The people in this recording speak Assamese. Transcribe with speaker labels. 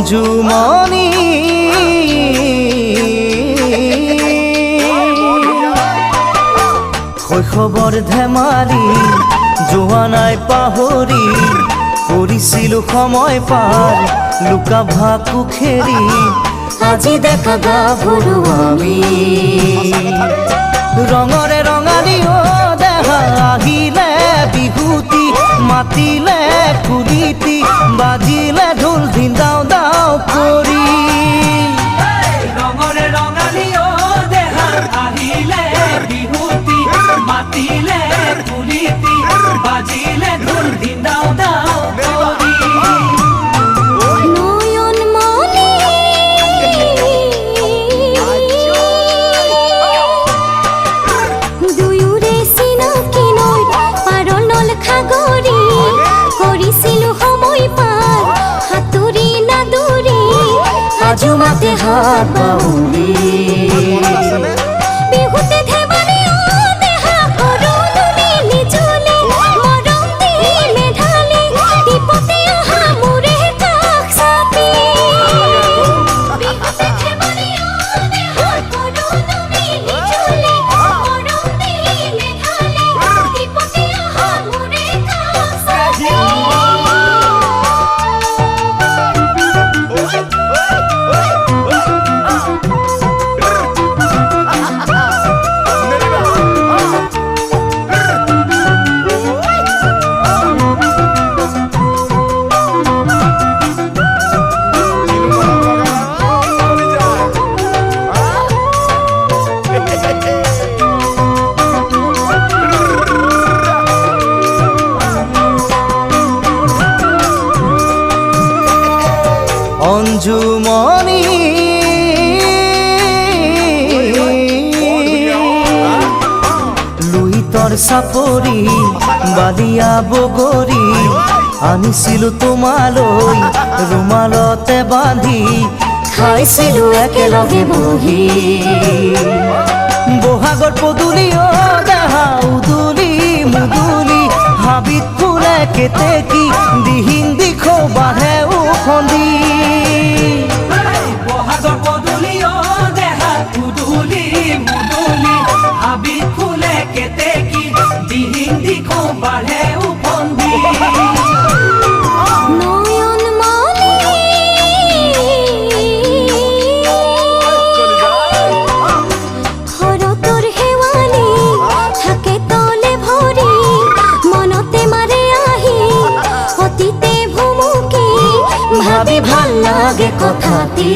Speaker 1: অঞ্জুমণি শৈশৱৰ ধেমালি যোৱা নাই পাহৰি কৰিছিলো সময় পাৰ লুকা ভাকু খেৰি আজি দেখা গাভৰু আমি ৰঙৰে ৰঙালী দেহা আহিলে বিহুতি মাতিলে কুলিতি বাজিলে ঢোল ধিন দাও দাও কৰি
Speaker 2: ৰঙৰে ৰঙালী দেহা আহিলে বিহুতি মাতিলে কুলিতি বাজিলে ঢোল ধিন দাও দাও কৰি
Speaker 1: জুমাতে হাত বাউলি বিহুতে ধেমালি দেহা কৰো তুমি নিজলে মৰম দিলে ঢালি দীপতে অহা মোৰে কাষ চাপি বিহুতে ধেমালি দেহা কৰো তুমি নিজলে মৰম দিলে ঢালি দীপতে অহা মোৰে কাষ চাপি অঞ্জুমণি লুহিতৰ চাপৰি বালিয়া বগৰী আনিছিলো তোমালৈ ৰুমালতে বান্ধি খাইছিলো একেলগে বহি বহাগৰ পদূলি দেহা উদুলি মুদুলি হাবিত ফুলে কেতেকী দিহিং দিখৌ বাঢ়ে উফন্দি
Speaker 2: বহাগৰ পদূলি দেহা উদুলি মুদুলি হাবিত ফুলে কেতেকী দিহিং দিখৌ বাঢ়ে উফন্দি
Speaker 1: ভাবি ভাল লাগে কথাটি